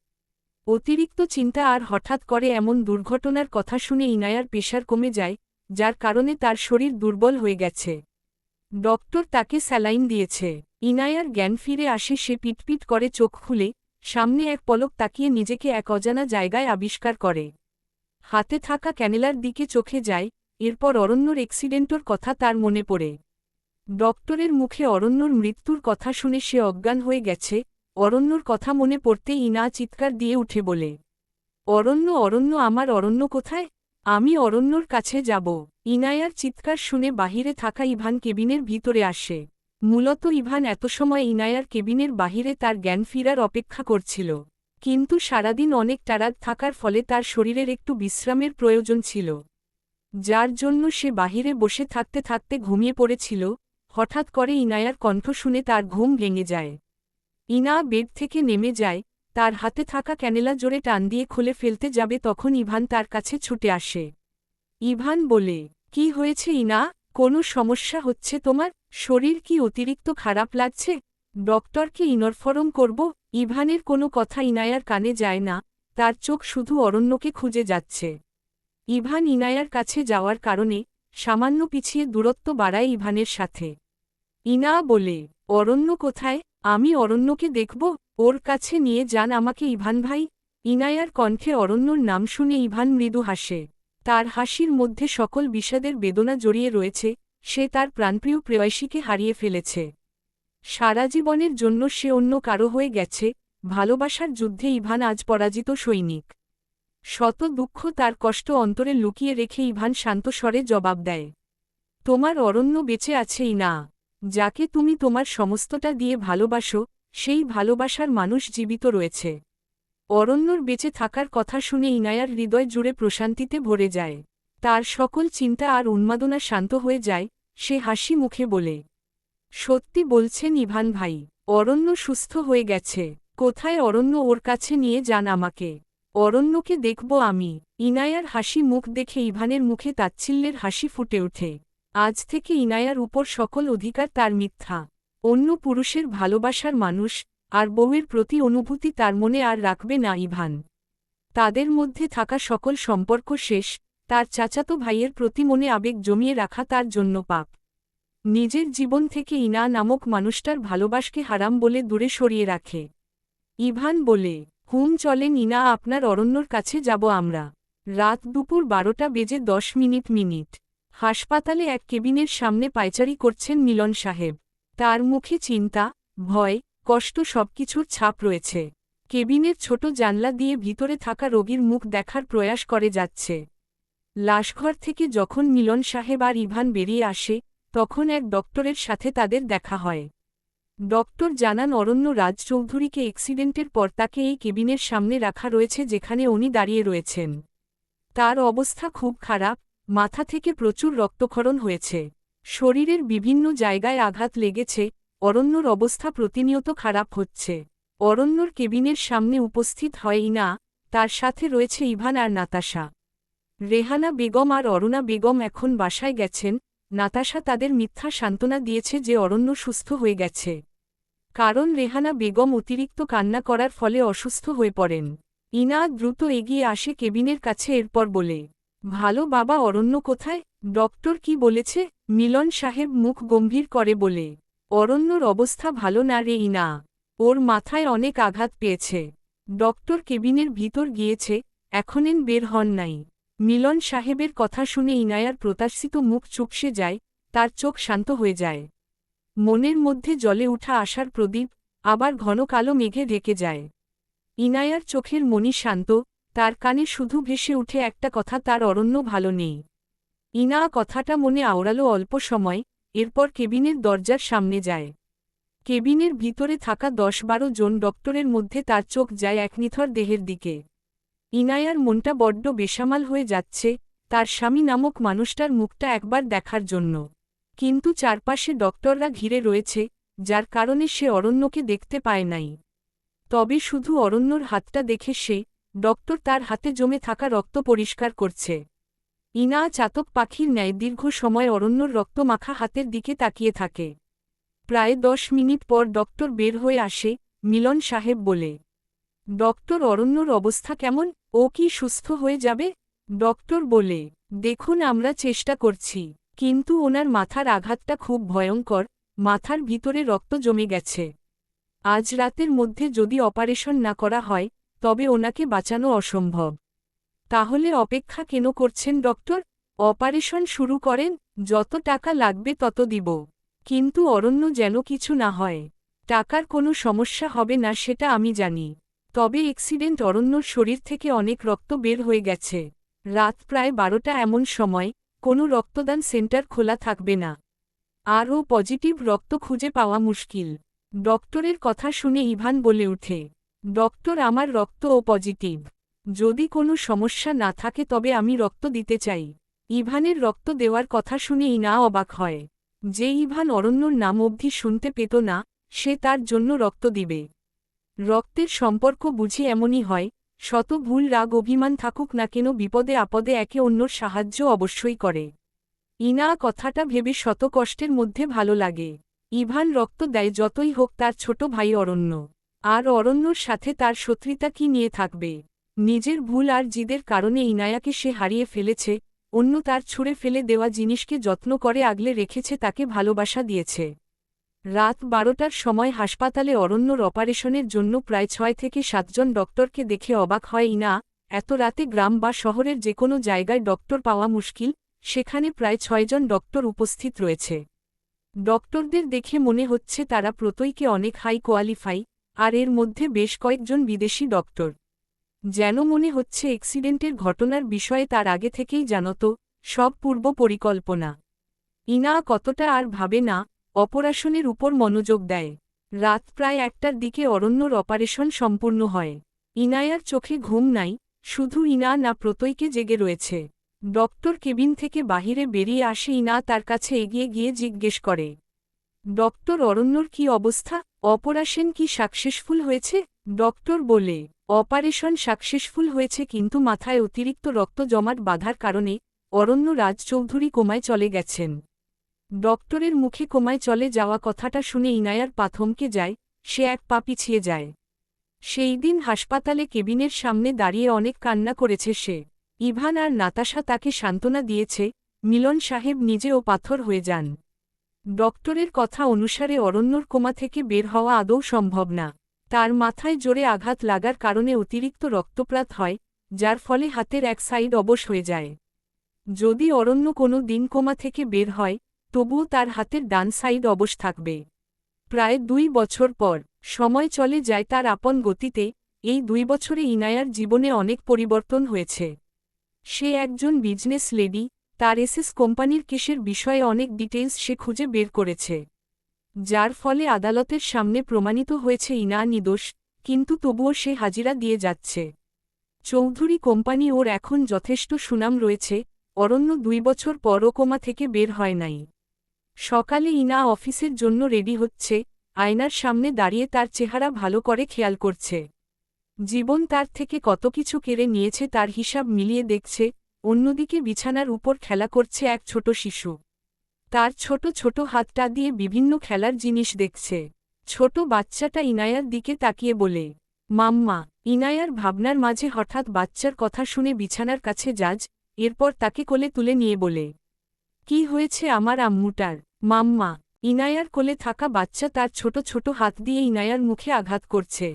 A: অতিরিক্ত চিন্তা আর হঠাৎ করে এমন দুর্ঘটনার কথা শুনে ইনায়ার প্রেশার কমে যায়, যার কারণে তার শরীর দুর্বল হয়ে গেছে। ডক্টর তাকে স্যালাইন দিয়েছে। ইনায়ার জ্ঞান ফিরে আসে। সে পিটপিট করে চোখ খুলে সামনে এক পলক তাকিয়ে নিজেকে এক অজানা জায়গায় আবিষ্কার করে। হাতে থাকা ক্যানেলার দিকে চোখে যায়। এরপর অরণ্যর অ্যাক্সিডেন্টর কথা তার মনে পড়ে। ডক্টরের মুখে অরণ্যর মৃত্যুর কথা শুনে সে অজ্ঞান হয়ে গেছে। অরণ্যর কথা মনে পড়তেই ইনা চিৎকার দিয়ে উঠে বলে, অরণ্য, অরণ্য, আমার অরণ্য কোথায়? আমি অরণ্যর কাছে যাব। ইনায়ার চিৎকার শুনে বাহিরে থাকা ইভান কেবিনের ভিতরে আসে। মূলত ইভান এত সময় ইনায়ার কেবিনের বাহিরে তার জ্ঞান ফিরার অপেক্ষা করছিল, কিন্তু সারাদিন অনেক টায়ার্ড থাকার ফলে তার শরীরের একটু বিশ্রামের প্রয়োজন ছিল, যার জন্য সে বাহিরে বসে থাকতে থাকতে ঘুমিয়ে পড়েছিল। হঠাৎ করে ইনায়ার কণ্ঠ শুনে তার ঘুম ভেঙে যায়। ইনা বেড থেকে নেমে যায়, তার হাতে থাকা ক্যানেলা জোরে টান দিয়ে খুলে ফেলতে যাবে, তখন ইভান তার কাছে ছুটে আসে। ইভান বলে, কি হয়েছে ইনা? কোনো সমস্যা হচ্ছে তোমার? শরীর কি অতিরিক্ত খারাপ লাগছে? ডক্টরকে ইনফর্ম করব? ইভানের কোনো কথা ইনায়ার কানে যায় না, তার চোখ শুধু অরণ্যকে খুঁজে যাচ্ছে। ইভান ইনায়ার কাছে যাওয়ার কারণে সামান্য পিছিয়ে দূরত্ব বাড়ায় ইভানের সাথে। ইনা বলে, অরণ্য কোথায়? আমি অরণ্যকে দেখব, ওর কাছে নিয়ে যান আমাকে ইভান ভাই। ইনায়ার কণ্ঠে অরণ্যর নাম শুনে ইভান মৃদু হাসে। তার হাসির মধ্যে সকল বিষাদের বেদনা জড়িয়ে রয়েছে, সে তার প্রাণপ্রিয় প্রেয়সীকে হারিয়ে ফেলেছে। সারা জীবনের জন্য সে অন্য কারো হয়ে গেছে। ভালোবাসার যুদ্ধে ইভান আজ পরাজিত সৈনিক। শত দুঃখ তার কষ্ট অন্তরে লুকিয়ে রেখে ইভান শান্ত স্বরে জবাব দেয়, তোমার অরণ্য বেঁচে আছেই না। যাকে তুমি তোমার সমস্তটা দিয়ে ভালোবাসো, সেই ভালোবাসার মানুষ জীবিত রয়েছে। অরণ্যর বেঁচে থাকার কথা শুনে ইনায়ার হৃদয় জুড়ে প্রশান্তিতে ভরে যায়। তার সকল চিন্তা আর উন্মাদনা শান্ত হয়ে যায়। সে হাসি মুখে বলে, সত্যি বলছেন ইভান ভাই, অরণ্য সুস্থ হয়ে গেছে। কোথায় অরণ্য? ওর কাছে নিয়ে যান আমাকে। অরণ্যকে দেখব আমি। ইনায়ার হাসি মুখ দেখে ইভানের মুখে তাচ্ছিল্যের হাসি ফুটে ওঠে। আজ থেকে ইনায়ার উপর সকল অধিকার তার মিথ্যা। অন্য পুরুষের ভালোবাসার মানুষ আর বউয়ের প্রতি অনুভূতি তার মনে আর রাখবে না ইভান। তাদের মধ্যে থাকা সকল সম্পর্ক শেষ। তার চাচাতো ভাইয়ের প্রতি মনে আবেগ জমিয়ে রাখা তার জন্য পাপ। নিজের জীবন থেকে ইনা নামক মানুষটার ভালোবাসকে হারাম বলে দূরে সরিয়ে রাখে। ইভান বলে, চলেন ইনা, আপনার অরণ্যর কাছে যাব আমরা। রাত দুপুর 12টা বেজে 10 মিনিট। হাসপাতালে এক কেবিনের সামনে পায়চারি করছেন মিলন সাহেব। তার মুখে চিন্তা, ভয়, কষ্ট সবকিছুর ছাপ রয়েছে। কেবিনের ছোট জানলা দিয়ে ভিতরে থাকা রোগীর মুখ দেখার প্রয়াস করে যাচ্ছে। লাশঘর থেকে যখন মিলন সাহেব আর ইভান বেরিয়ে আসে, তখন এক ডক্টরের সাথে তাদের দেখা হয়। ডক্টর জানান অরণ্য রাজ চৌধুরীকে অ্যাক্সিডেন্টের পর তাকে এই কেবিনের সামনে রাখা রয়েছে যেখানে উনি দাঁড়িয়ে রয়েছেন। তার অবস্থা খুব খারাপ, মাথা থেকে প্রচুর রক্তক্ষরণ হয়েছে। শরীরের বিভিন্ন জায়গায় আঘাত লেগেছে। অরণ্যর অবস্থা প্রতিনিয়ত খারাপ হচ্ছে। অরণ্যর কেবিনের সামনে উপস্থিত হয় ইনা, তার সাথে রয়েছে ইভান আর নাতাশা। রেহানা বেগম আর অরুণা বেগম এখন বাসায় গেছেন। নাতাশা তাদের মিথ্যা সান্ত্বনা দিয়েছে যে অরণ্য সুস্থ হয়ে গেছে। কারণ রেহানা বেগম অতিরিক্ত কান্না করার ফলে অসুস্থ হয়ে পড়েন। ইনা দ্রুত এগিয়ে আসে কেবিনের কাছে, এরপর বলে, ভালো বাবা, অরণ্য কোথায়? ডক্টর কি বলেছে? মিলন সাহেব মুখ গম্ভীর করে বলে, অরণ্যর অবস্থা ভালো না রে ইনা, ওর মাথায় অনেক আঘাত পেয়েছে। ডক্টর কেবিনের ভিতর গিয়েছে, এখনেন বের হন নাই। মিলন সাহেবের কথা শুনে ইনায়ার প্রত্যাশিত মুখ চুপসে যায়, তার চোখ শান্ত হয়ে যায়। মনের মধ্যে জ্বলে উঠা আশার প্রদীপ আবার ঘন কালো মেঘে ঢেকে যায়। ইনায়ার চোখের মনি শান্ত, তার কানে শুধু ভেসে উঠে একটা কথা, তার অরণ্য ভালো নেই। ইনা কথাটা মনে আওড়ালো অল্প সময়, এরপর কেবিনের দরজার সামনে যায়। কেবিনের ভিতরে থাকা 10-12 জন ডক্টরের মধ্যে তার চোখ যায় এক নিথর দেহের দিকে। ইনায়ার মনটা বড্ড বেসামাল হয়ে যাচ্ছে, তার স্বামী নামক মানুষটার মুখটা একবার দেখার জন্য। কিন্তু চারপাশে ডক্টররা ঘিরে রয়েছে, যার কারণে সে অরণ্যকে দেখতে পায় নাই। তবে শুধু অরণ্যর হাতটা দেখে সে, ডক্টর তার হাতে জমে থাকা রক্ত পরিষ্কার করছে। ইনা চাতক পাখির ন্যায় দীর্ঘ সময় অরণ্যর রক্তমাখা হাতের দিকে তাকিয়ে থাকে। প্রায় 10 মিনিট পর ডক্টর বের হয়ে আসে। মিলন সাহেব বলে, ডক্টর, অরণ্যর অবস্থা কেমন? ও কি সুস্থ হয়ে যাবে? ডক্টর বলে, দেখুন আমরা চেষ্টা করছি, কিন্তু ওনার মাথার আঘাতটা খুব ভয়ঙ্কর, মাথার ভিতরে রক্ত জমে গেছে। আজ রাতের মধ্যে যদি অপারেশন না করা হয়, তবে ওনাকে বাঁচানো অসম্ভব। তাহলে অপেক্ষা কেন করছেন ডক্টর? অপারেশন শুরু করেন, যত টাকা লাগবে তত দিব। কিন্তু অরণ্য যেন কিছু না হয়। টাকার কোনো সমস্যা হবে না সেটা আমি জানি। তবে অ্যাক্সিডেন্ট, অরণ্যর শরীর থেকে অনেক রক্ত বের হয়ে গেছে। রাত প্রায় 12টা, এমন সময় কোনো রক্তদান সেন্টার খোলা থাকবে না। আর ও পজিটিভ রক্ত খুঁজে পাওয়া মুশকিল। ডক্টরের কথা শুনে ইভান বলে উঠে, ডক্টর, আমার রক্ত ও পজিটিভ। যদি কোনো সমস্যা না থাকে তবে আমি রক্ত দিতে চাই। ইভানের রক্ত দেওয়ার কথা শুনে ইনা অবাক হয়। যে ইভান অরণ্যর নাম অবধি শুনতে পেত না, সে তার জন্য রক্ত দিবে। রক্তের সম্পর্ক বুঝি এমনই হয়, শত ভুল রাগ অভিমান থাকুক না কেন, বিপদে আপদে একে অন্যর সাহায্য অবশ্যই করে। ইনা কথাটা ভেবে শত কষ্টের মধ্যে ভালো লাগে। ইভান রক্ত দেয় যতই হোক তার ছোট ভাই অরণ্য। আর অরণ্যর সাথে তার শত্রুতা কি নিয়ে থাকবে? নিজের ভুল আর জিদের কারণে ইনায়াকে সে হারিয়ে ফেলেছে। অন্য তার ছুঁড়ে ফেলে দেওয়া জিনিসকে যত্ন করে আগলে রেখেছে, তাকে ভালোবাসা দিয়েছে। রাত 12টার সময় হাসপাতালে অরণ্যর অপারেশনের জন্য প্রায় 6 থেকে 7 জন ডক্টরকে দেখে অবাক হয় ইনা। এত রাতে গ্রাম বা শহরের যে কোনো জায়গায় ডক্টর পাওয়া মুশকিল, সেখানে প্রায় 6 জন ডক্টর উপস্থিত রয়েছে। ডক্টরদের দেখে মনে হচ্ছে তারা প্রত্যেকে অনেক হাই কোয়ালিফাই, আর এর মধ্যে বেশ কয়েকজন বিদেশি ডক্টর। যেন মনে হচ্ছে অ্যাক্সিডেন্টের ঘটনার বিষয়ে তার আগে থেকেই জানত, সব পূর্ব পরিকল্পনা। ইনা কতটা আর ভাবে না, অপারেশনের উপর মনোযোগ দেয়। রাত প্রায় 1টার দিকে অরণ্যর অপারেশন সম্পূর্ণ হয়। ইনায়ার চোখে ঘুম নাই, শুধু ইনা না প্রত্যেকে জেগে রয়েছে। ডক্টর কেবিন থেকে বাহিরে বেরিয়ে আসে ইনা তার কাছে এগিয়ে গিয়ে জিজ্ঞেস করে, ডক্টর অরণ্যর কি অবস্থা, অপারেশন কি সাকসেসফুল হয়েছে? ডক্টর বলে, অপারেশন সাকসেসফুল হয়েছে কিন্তু মাথায় অতিরিক্ত রক্ত জমাট বাঁধার কারণে অরণ্য রাজচৌধুরী কোমায় চলে গেছেন। ডক্টরের মুখে কোমায় চলে যাওয়া কথাটা শুনে ইনায়ার পা থমকে যায়, সে এক পা পিছিয়ে যায়। সেই দিন হাসপাতালে কেবিনের সামনে দাঁড়িয়ে অনেক কান্না করেছে সে। ইভান আর নাতাশা তাকে সান্ত্বনা দিয়েছে, মিলন সাহেব নিজেও পাথর হয়ে যান। ডক্টরের কথা অনুসারে অরণ্যর কোমা থেকে বের হওয়া আদৌ সম্ভব না। তার মাথায় জোরে আঘাত লাগার কারণে অতিরিক্ত রক্তপাত হয়, যার ফলে হাতের এক সাইড অবশ হয়ে যায়। যদি অরণ্য কোনো দিন কোমা থেকে বের হয়, তবুও তার হাতের ডান সাইড অবশ থাকবে। প্রায় 2 বছর পর, সময় চলে যায় তার আপন গতিতে। এই 2 বছরে ইনায়ার জীবনে অনেক পরিবর্তন হয়েছে। সে একজন বিজনেস লেডি, তার এসএস কোম্পানির কেসের বিষয়ে অনেক ডিটেইলস সে খুঁজে বের করেছে, যার ফলে আদালতের সামনে প্রমাণিত হয়েছে ইনা নির্দোষ, কিন্তু তবুও সে হাজিরা দিয়ে যাচ্ছে। চৌধুরী কোম্পানি ওর এখন যথেষ্ট সুনাম রয়েছে। অরণ্য 2 বছর পরও কোমা থেকে বের হয় নাই। সকালে ইনা অফিসের জন্য রেডি হচ্ছে, আয়নার সামনে দাঁড়িয়ে তার চেহারা ভালো করে খেয়াল করছে। জীবন তার থেকে কত কিছু কেড়ে নিয়েছে তার হিসাব মিলিয়ে দেখছে। অন্যদিকে বিছানার উপর খেলা করছে এক ছোট শিশু। তার ছোট ছোট হাতটা দিয়ে বিভিন্ন খেলার জিনিস দেখছে। ছোট বাচ্চাটা ইনায়ার দিকে তাকিয়ে বলে, মাম্মা। ইনায়ার ভাবনার মাঝে হঠাৎ বাচ্চার কথা শুনে বিছানার কাছে যাজ, এরপর তাকে কোলে তুলে নিয়ে বলে, কি হয়েছে আমার আম্মুটার? মাম্মা। ইনায়ার কোলে থাকা বাচ্চা তার ছোট ছোট হাত দিয়ে ইনায়ার মুখে আঘাত করছে।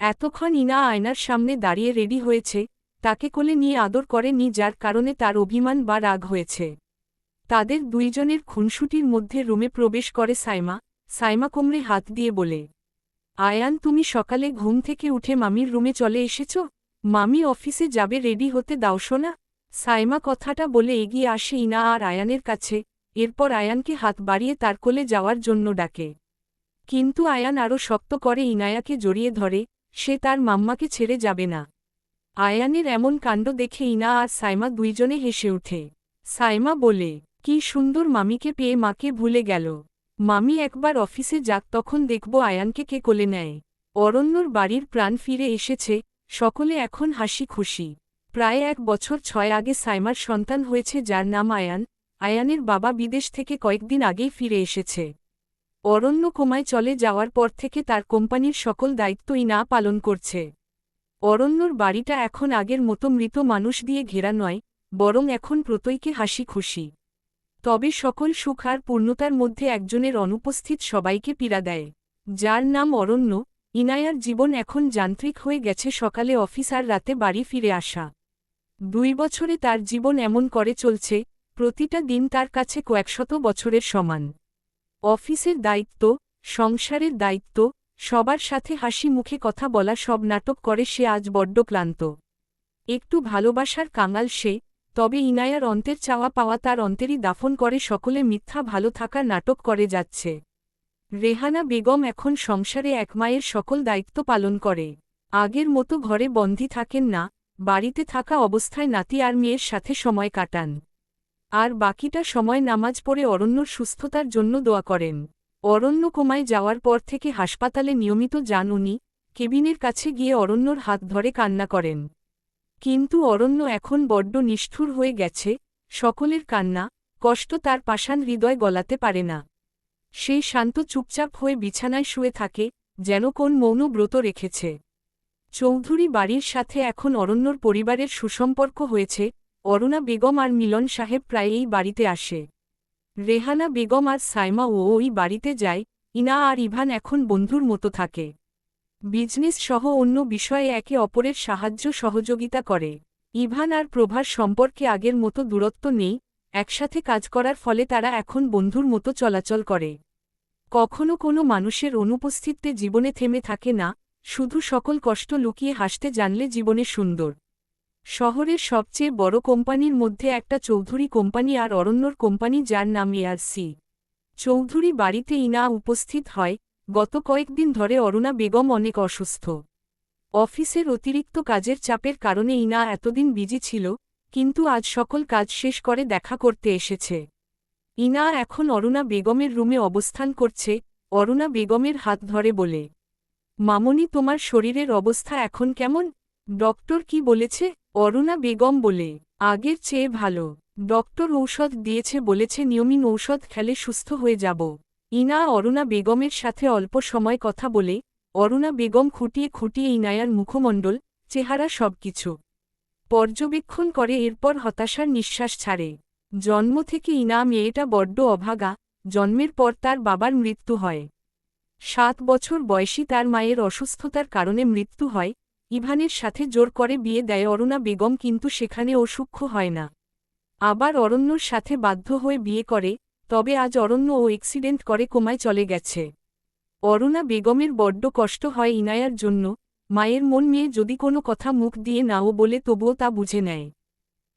A: এতক্ষণ ইনা আয়নার সামনে দাঁড়িয়ে রেডি হয়েছে, তাকে কোলে নিয়ে আদর করেনি, যার কারণে তার অভিমান বা রাগ হয়েছে। তাদের দুইজনের খুনসুটির মধ্যে রুমে প্রবেশ করে সাইমা। সাইমা কোমরে হাত দিয়ে বলে, আয়ান তুমি সকালে ঘুম থেকে উঠে মামির রুমে চলে এসেছ? মামি অফিসে যাবে, রেডি হতে দাওশো না? সাইমা কথাটা বলে এগিয়ে আসে ইনা আর আয়ানের কাছে, এরপর আয়ানকে হাত বাড়িয়ে তার কোলে যাওয়ার জন্য ডাকে। কিন্তু আয়ান আরও শক্ত করে ইনায়াকে জড়িয়ে ধরে, সে তার মাম্মাকে ছেড়ে যাবে না। আয়ানের এমন কাণ্ড দেখে ইনা আর সাইমা দুইজনে হেসে ওঠে। সাইমা বলে, কি সুন্দর, মামিকে পেয়ে মাকে ভুলে গেল। মামি একবার অফিসে যাক, তখন দেখব আয়ানকে কে কোলে নেয়। অরণ্যর বাড়ির প্রাণ ফিরে এসেছে, সকলে এখন হাসি খুশি। প্রায় 1 বছর 6 আগে সাইমার সন্তান হয়েছে, যার নাম আয়ান। আয়ানের বাবা বিদেশ থেকে কয়েকদিন আগেই ফিরে এসেছে। অরণ্য কোমায় চলে যাওয়ার পর থেকে তার কোম্পানির সকল দায়িত্বই না পালন করছে। অরণ্যর বাড়িটা এখন আগের মতো মৃত মানুষ দিয়ে ঘেরা নয়, বরং এখন প্রত্যেকে হাসি খুশি। তবে সকল সুখ আর পূর্ণতার মধ্যে একজনের অনুপস্থিত সবাইকে পীড়া দেয়, যার নাম অরণ্য। ইনায়ার জীবন এখন যান্ত্রিক হয়ে গেছে, সকালে অফিস আর রাতে বাড়ি ফিরে আসা। 2 বছরে তার জীবন এমন করে চলছে, প্রতিটা দিন তার কাছে কয়েকশত বছরের সমান। অফিসের দায়িত্ব, সংসারের দায়িত্ব, সবার সাথে হাসি মুখে কথা বলা, সব নাটক করে সে আজ বড্ড ক্লান্ত। একটু ভালোবাসার কাঙাল সে, তবে ইনায়ার অন্তের চাওয়া পাওয়া তার অন্তেরই দাফন করে সকলে মিথ্যা ভালো থাকার নাটক করে যাচ্ছে। রেহানা বেগম এখন সংসারে এক মায়ের সকল দায়িত্ব পালন করে। আগের মতো ঘরে বন্দী থাকেন না, বাড়িতে থাকা অবস্থায় নাতি আর মেয়ের সাথে সময় কাটান। আর বাকিটা সময় নামাজ পড়ে অরণ্যর সুস্থতার জন্য দোয়া করেন। অরণ্য কোমায় যাওয়ার পর থেকে হাসপাতালে নিয়মিত যান উনি, কেবিনের কাছে গিয়ে অরণ্যর হাত ধরে কান্না করেন। কিন্তু অরণ্য এখন বড্ড নিষ্ঠুর হয়ে গেছে, সকলের কান্না, কষ্ট তার পাষাণ হৃদয় গলাতে পারে না। সে শান্ত চুপচাপ হয়ে বিছানায় শুয়ে থাকে, যেন কোন মৌন ব্রত রেখেছে। চৌধুরী বাড়ির সাথে এখন অরণ্যর পরিবারের সুসম্পর্ক হয়েছে। অরুণা বেগম আর মিলন সাহেব প্রায় এই বাড়িতে আসে। রেহানা বেগম আর সাইমা ওই বাড়িতে যায়, ইনা আর ইভান এখন বন্ধুর মতো থাকে। বিজনেস সহ অন্য বিষয়ে একে অপরের সাহায্য সহযোগিতা করে। ইভান আর প্রভার সম্পর্কে আগের মতো দূরত্ব নেই, একসাথে কাজ করার ফলে তারা এখন বন্ধুর মতো চলাচল করে। কখনো কোনো মানুষের অনুপস্থিতিতে জীবনে থেমে থাকে না, শুধু সকল কষ্ট লুকিয়ে হাসতে জানলে জীবনে সুন্দর। শহরের সবচেয়ে বড় কোম্পানির মধ্যে একটা চৌধুরী কোম্পানি আর অরণ্যর কোম্পানি, যার নাম এআরসি। চৌধুরী বাড়িতে ইনা উপস্থিত হয়। গত কয়েকদিন ধরে অরুণা বেগম অনেক অসুস্থ। অফিসের অতিরিক্ত কাজের চাপের কারণে ইনা এতদিন বিজি ছিল, কিন্তু আজ সকল কাজ শেষ করে দেখা করতে এসেছে। ইনা এখন অরুণা বেগমের রুমে অবস্থান করছে। অরুণা বেগমের হাত ধরে বলে, মামনি, তোমার শরীরের অবস্থা এখন কেমন? ডক্টর কি বলেছে? অরুণা বেগম বলে, আগের চেয়ে ভালো। ডক্টর ঔষধ দিয়েছে, বলেছে নিয়মিত ঔষধ খেলে সুস্থ হয়ে যাব। ইনা অরুণা বেগমের সাথে অল্প সময় কথা বলে। অরুণা বেগম খুঁটিয়ে খুঁটিয়ে ইনায়ার মুখমণ্ডল, চেহারা সবকিছু পর্যবেক্ষণ করে, এরপর হতাশার নিঃশ্বাস ছাড়ে। জন্ম থেকে ইনা মেয়েটা বড্ড অভাগা। জন্মের পর তার বাবার মৃত্যু হয়। 7 বছর বয়সী তার মায়ের অসুস্থতার কারণে মৃত্যু হয়। ইভানের সাথে জোর করে বিয়ে দেয় অরুণা বেগম, কিন্তু সেখানে ও সূক্ষ্ম হয় না। আবার অরণ্যর সাথে বাধ্য হয়ে বিয়ে করে, তবে আজ অরণ্য ও অ্যাক্সিডেন্ট করে কোমায় চলে গেছে। অরুণা বেগমের বড্ড কষ্ট হয় ইনায়ার জন্য। মায়ের মন নিয়ে যদি কোনো কথা মুখ দিয়ে নাও বলে তবুও তা বুঝে নেয়।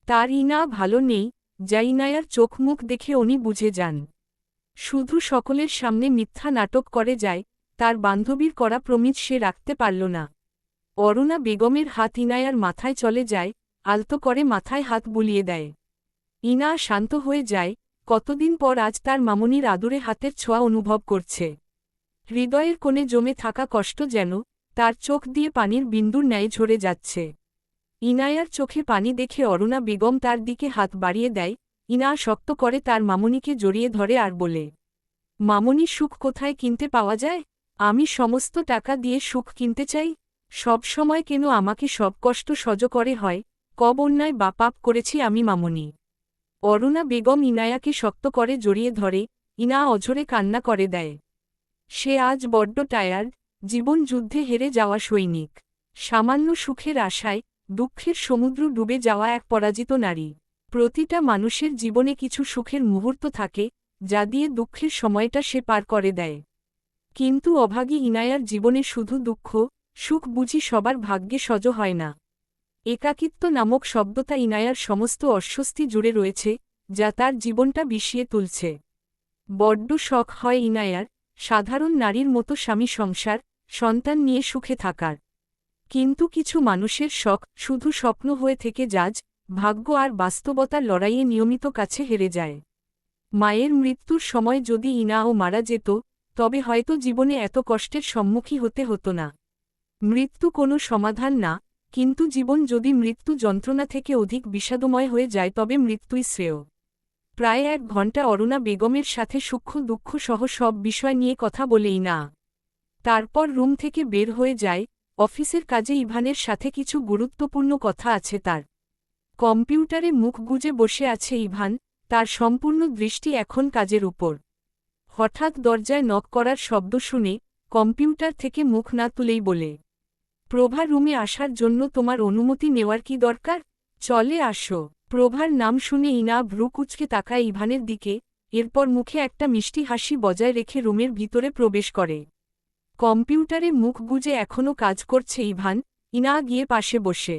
A: তার ইনা ভালো নেই, যা ইনায়ার চোখ মুখ দেখে উনি বুঝে যান। শুধু সকলের সামনে মিথ্যা নাটক করে যায়, তার বান্ধবীর করা প্রমিস সে রাখতে পারল না। অরুণা বেগমের হাত ইনায়ার মাথায় চলে যায়, আলতো করে মাথায় হাত বুলিয়ে দেয়। ইনা শান্ত হয়ে যায়। কতদিন পর আজ তার মামনির আদুরে হাতের ছোঁয়া অনুভব করছে। হৃদয়ের কোণে জমে থাকা কষ্ট যেন তার চোখ দিয়ে পানির বিন্দুর ন্যায় ঝরে যাচ্ছে। ইনায়ার চোখে পানি দেখে অরুণা বেগম তার দিকে হাত বাড়িয়ে দেয়। ইনা শক্ত করে তার মামনিকে জড়িয়ে ধরে আর বলে, মামনি, সুখ কোথায় কিনতে পাওয়া যায়? আমি সমস্ত টাকা দিয়ে সুখ কিনতে চাই। সব সময় কেন আমাকে সব কষ্ট সহ্য করে হয়? কব অন্যায় বা পাপ করেছি আমি মামনি? অরুণা বেগম ইনায়াকে শক্ত করে জড়িয়ে ধরে। ইনা অঝরে কান্না করে দেয়। সে আজ বড্ড টায়ার্ড, জীবন যুদ্ধে হেরে যাওয়া সৈনিক। সামান্য সুখের আশায় দুঃখের সমুদ্র ডুবে যাওয়া এক পরাজিত নারী। প্রতিটা মানুষের জীবনে কিছু সুখের মুহূর্ত থাকে, যা দিয়ে দুঃখের সময়টা সে পার করে দেয়। কিন্তু অভাগী ইনায়ার জীবনে শুধু দুঃখ। সুখ বুঝি সবার ভাগ্যে সজ হয় না। একাকিত্ব নামক শব্দটা ইনায়ার সমস্ত অস্বস্তি জুড়ে রয়েছে, যা তার জীবনটা বিষিয়ে তুলছে। বড্ড শখ হয় ইনায়ার সাধারণ নারীর মতো স্বামী, সংসার, সন্তান নিয়ে সুখে থাকার। কিন্তু কিছু মানুষের শখ শুধু স্বপ্ন হয়ে থেকে যায়, ভাগ্য আর বাস্তবতার লড়াইয়ে নিয়মিত কাছে হেরে যায়। মায়ের মৃত্যুর সময় যদি ইনাও মারা যেত, তবে হয়তো জীবনে এত কষ্টের সম্মুখীন হতে হতো না। মৃত্যু কোনো সমাধান না, কিন্তু জীবন যদি মৃত্যু যন্ত্রণা থেকে অধিক বিষাদময় হয়ে যায় তবে মৃত্যুই শ্রেয়। প্রায় 1 ঘণ্টা অরুণা বেগমের সাথে সূক্ষ্ম দুঃখ সহ সব বিষয় নিয়ে কথা বলেই না। তারপর রুম থেকে বের হয়ে যায়। অফিসের কাজে ইভানের সাথে কিছু গুরুত্বপূর্ণ কথা আছে তার। কম্পিউটারে মুখ গুজে বসে আছে ইভান, তার সম্পূর্ণ দৃষ্টি এখন কাজের উপর। হঠাৎ দরজায় নক করার শব্দ শুনে কম্পিউটার থেকে মুখ না তুলেই বলে, প্রভা, রুমে আসার জন্য তোমার অনুমতি নেওয়ার কি দরকার? চলে আসো। প্রভার নাম শুনে ইনা ভ্রু কুঁচকে তাকায় ইভানের দিকে, এরপর মুখে একটা মিষ্টি হাসি বজায় রেখে রুমের ভিতরে প্রবেশ করে। কম্পিউটারে মুখ গুজে এখনও কাজ করছে ইভান। ইনা গিয়ে পাশে বসে।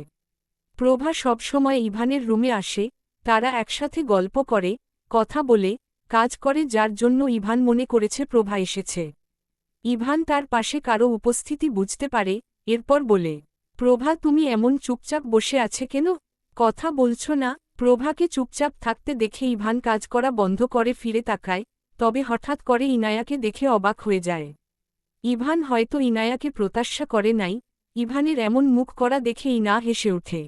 A: প্রভা সবসময় ইভানের রুমে আসে, তারা একসাথে গল্প করে, কথা বলে, কাজ করে, যার জন্য ইভান মনে করেছে প্রভা এসেছে। ইভান তার পাশে কারো উপস্থিতি বুঝতে পারে, এরপর বলে, প্রভা, তুমি এমন চুপচাপ বসে আছে কেন? কথা বলছো না? প্রভাকে চুপচাপ থাকতে দেখে ইভান কাজ করা বন্ধ করে ফিরে তাকায়, তবে হঠাৎ করে ইনায়াকে দেখে অবাক হয়ে যায়। ইভান হয়তো ইনায়াকে প্রত্যাশা করে নাই। ইভানের এমন মুখ করা দেখে ইনা হেসে ওঠে।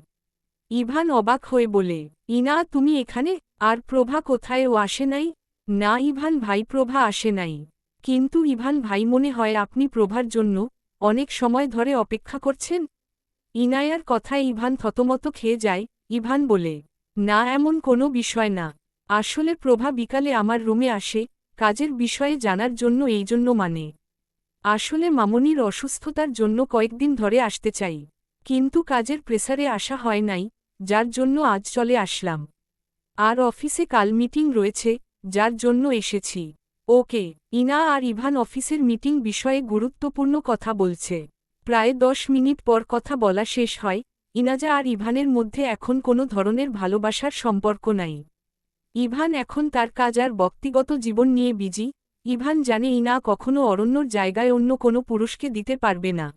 A: ইভান অবাক হয়ে বলে, ইনা, তুমি এখানে? আর প্রভা কোথায়? ও আসে নাই? না ইভান ভাই, প্রভা আসে নাই। কিন্তু ইভান ভাই, মনে হয় আপনি প্রভার জন্য অনেক সময় ধরে অপেক্ষা করছেন। ইনায়ার কথায় ইভান থতমত খেয়ে যায়। ইভান বলে, না, এমন কোনো বিষয় না। আসলে প্রভা বিকালে আমার রুমে আসে, কাজের বিষয়ে জানার জন্য এই জন্য মানে আসলে মামনির অসুস্থতার জন্য কয়েকদিন ধরে আসতে চাই, কিন্তু কাজের প্রেসারে আসা হয় নাই, যার জন্য আজ চলে আসলাম। আর অফিসে কাল মিটিং রয়েছে, যার জন্য এসেছি। ওকে। ইনা আর ইভান অফিসের মিটিং বিষয়ে গুরুত্বপূর্ণ কথা বলছে। প্রায় 10 মিনিট পর কথা বলা শেষ হয়। ইনাজা আর ইভানের মধ্যে এখন কোনো ধরনের ভালোবাসার সম্পর্ক নাই। ইভান এখন তার কাজ আর ব্যক্তিগত জীবন নিয়ে বিজি। ইভান জানে ইনা কখনো অরণ্যর জায়গায় অন্য কোনো পুরুষকে দিতে পারবে না।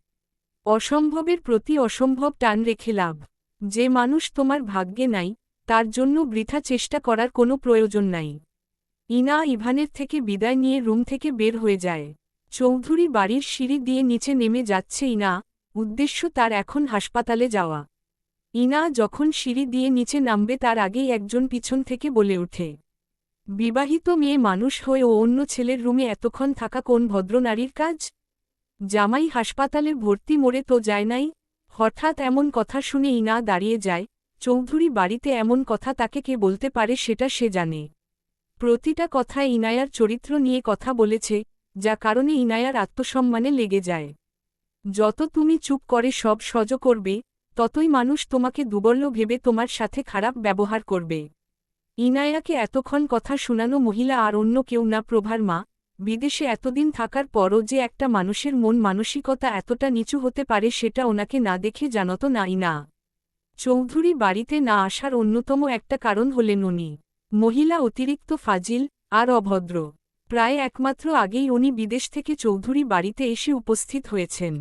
A: অসম্ভবের প্রতি অসম্ভব টান রেখে লাভ। যে মানুষ তোমার ভাগ্যে নাই, তার জন্য বৃথা চেষ্টা করার কোনো প্রয়োজন নাই। ইনা ইভানের থেকে বিদায় নিয়ে রুম থেকে বের হয়ে যায়। চৌধুরী বাড়ির সিঁড়ি দিয়ে নিচে নেমে যাচ্ছে ইনা, উদ্দেশ্য তার এখন হাসপাতালে যাওয়া। ইনা যখন সিঁড়ি দিয়ে নিচে নামবে তার আগেই একজন পিছন থেকে বলে ওঠে, বিবাহিত মেয়ে মানুষ হয়ে ও অন্য ছেলের রুমে এতক্ষণ থাকা কোন ভদ্রনারীর কাজ? জামাই হাসপাতালে ভর্তি মোড়ে তো যায় নাই? হঠাৎ এমন কথা শুনে ইনা দাঁড়িয়ে যায়। চৌধুরী বাড়িতে এমন কথা তাকে কে বলতে পারে সেটা সে জানে। প্রতিটা কথায় ইনায়ার চরিত্র নিয়ে কথা বলেছে, যা কারণে ইনায়ার আত্মসম্মানে লেগে যায়। যত তুমি চুপ করে সব সহ্য করবে, ততই মানুষ তোমাকে দুর্বল ভেবে তোমার সাথে খারাপ ব্যবহার করবে। ইনায়াকে এতক্ষণ কথা শোনানো মহিলা আর অন্য কেউ না, প্রভার মা। বিদেশে এতদিন থাকার পরও যে একটা মানুষের মন মানসিকতা এতটা নিচু হতে পারে সেটা ওনাকে না দেখে জানত না ইনা। চৌধুরী বাড়িতে না আসার অন্যতম একটা কারণ হলেন উনি মহিলা, অতিরিক্ত ফাজিল আর অভদ্র। প্রায় একমাত্র আগেই উনি বিদেশ থেকে চৌধুরী বাড়িতে এসে উপস্থিত হয়েছেন।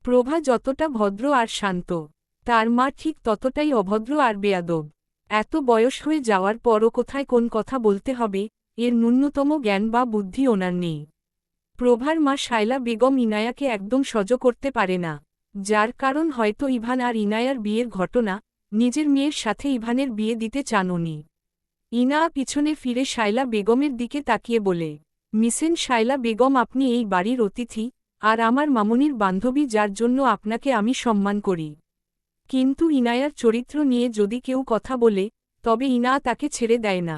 A: প্রভা যতটা ভদ্র আর শান্ত, তার মা ঠিক ততটাই অভদ্র আর বেয়াদব। এত বয়স হয়ে যাওয়ার পরও কোথায় কোন কথা বলতে হবে, এর ন্যূনতম জ্ঞান বা বুদ্ধি ওনার নেই। প্রভার মা শায়লা বেগম ইনায়াকে একদম সহ্য করতে পারে না, যার কারণ হয়তো ইভান আর ইনায়ার বিয়ের ঘটনা। নিজের মেয়ের সাথে ইভানের বিয়ে দিতে চান উনি। ইনা পিছনে ফিরে শায়লা বেগমের দিকে তাকিয়ে বলে, মিসেন শায়লা বেগম, আপনি এই বাড়ির অতিথি আর আমার মামনির বান্ধবী, যার জন্য আপনাকে আমি সম্মান করি। কিন্তু ইনায়ার চরিত্র নিয়ে যদি কেউ কথা বলে, তবে ইনা তাকে ছেড়ে দেয় না।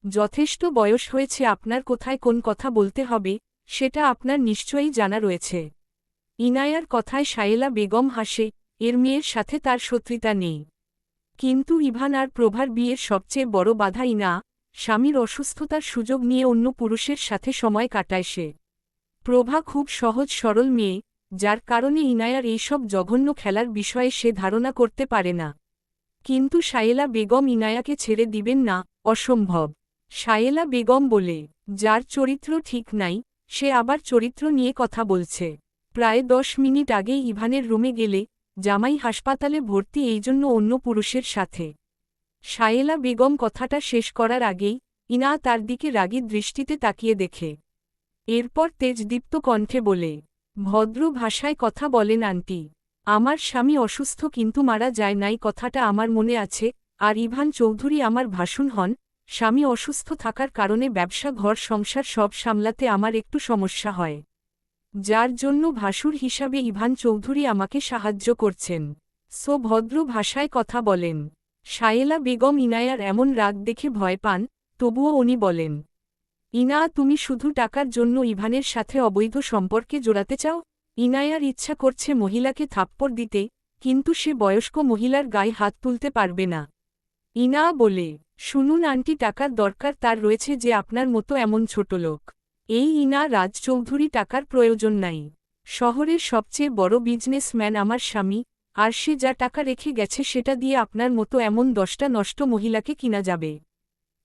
A: যথেষ্ট বয়স হয়েছে, আপনার কোথায় কোন কথা বলতে হবে সেটা আপনার নিশ্চয়ই জানা রয়েছে। ইনায়ার কথায় শায়লা বেগম হাসে, এর মেয়ের সাথে তার শত্রুতা নেই। কিন্তু ইভান আর প্রভার বিয়ের সবচেয়ে বড় বাধা ইনা। স্বামীর অসুস্থতার সুযোগ নিয়ে অন্য পুরুষের সাথে সময় কাটায় সে। প্রভা খুব সহজ সরল মেয়ে, যার কারণে ইনায়ার এইসব জঘন্য খেলার বিষয়ে সে ধারণা করতে পারে না। কিন্তু শায়েলা বেগম ইনায়াকে ছেড়ে দিবেন না, অসম্ভব। শায়েলা বেগম বলে, যার চরিত্র ঠিক নাই, সে আবার চরিত্র নিয়ে কথা বলছে। প্রায় 10 মিনিট আগেই ইভানের রুমে গেলে, জামাই হাসপাতালে ভর্তি, এই জন্য অন্য পুরুষের সাথে। শায়েলা বেগম কথাটা শেষ করার আগেই ইনা তার দিকে রাগী দৃষ্টিতে তাকিয়ে দেখে। এরপর তেজদীপ্ত কণ্ঠে বলে, ভদ্র ভাষায় কথা বলেন আন্টি। আমার স্বামী অসুস্থ কিন্তু মারা যায় নাই, কথাটা আমার মনে আছে। আর ইভান চৌধুরী আমার ভাসুন হন। স্বামী অসুস্থ থাকার কারণে ব্যবসা, ঘর সংসার সব সামলাতে আমার একটু সমস্যা হয়, যার জন্য ভাসুর হিসাবে ইভান চৌধুরী আমাকে সাহায্য করছেন। সো ভদ্র ভাষায় কথা বলেন। শায়েলা বেগম ইনায়ার এমন রাগ দেখে ভয় পান, তবুও উনি বলেন, ইনা, তুমি শুধু টাকার জন্য ইভানের সাথে অবৈধ সম্পর্কে জোড়াতে চাও? ইনায়ার ইচ্ছা করছে মহিলাকে থাপ্পড় দিতে, কিন্তু সে বয়স্ক মহিলার গায়ে হাত তুলতে পারবে না। ইনা বলে, শুনুন আন্টি, টাকার দরকার তার রয়েছে যে আপনার মতো এমন ছোট লোক। এই ইনা রাজ চৌধুরী, টাকার প্রয়োজন নাই। শহরের সবচেয়ে বড় বিজনেসম্যান আমার স্বামী, আর সে যা টাকা রেখে গেছে সেটা দিয়ে আপনার মতো এমন 10টা নষ্ট মহিলাকে কিনা যাবে।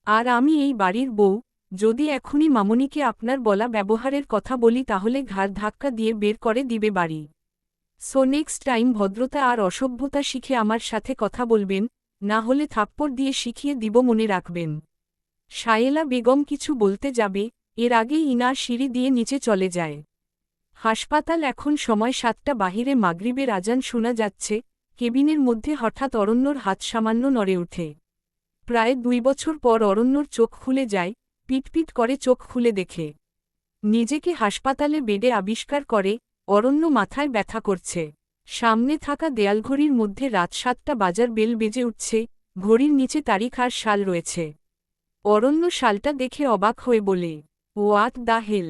A: আর আমি এই বাড়ির বউ, যদি এখনই মামনিকে আপনার বলা ব্যবহারের কথা বলি তাহলে ঘাড় ধাক্কা দিয়ে বের করে দিবে বাড়ি। সো নেক্সট টাইম ভদ্রতা আর অসভ্যতা শিখে আমার সাথে কথা বলবেন, না হলে থাপ্পড় দিয়ে শিখিয়ে দিব, মনে রাখবেন। শায়েলা বেগম কিছু বলতে যাবে, এর আগেই ইনা সিঁড়ি দিয়ে নিচে চলে যায়। হাসপাতাল এখন সময় 7টা, বাহিরে মাগরিবের আজান শোনা যাচ্ছে। কেবিনের মধ্যে হঠাৎ অরণ্যর হাত সামান্য নড়ে ওঠে। প্রায় 2 বছর পর অরণ্যর চোখ খুলে যায়, পিটপিট করে চোখ খুলে দেখে নিজেকে হাসপাতালে বেডে আবিষ্কার করে। অরণ্য মাথায় ব্যথা করছে। সামনে থাকা দেয়ালঘড়ির মধ্যে রাত 7টা বাজার বেল বেজে উঠছে। ঘড়ির নিচে তারিখ আর সাল রয়েছে। অরণ্য সালটা দেখে অবাক হয়ে বলে, হোয়াট দ্য হেল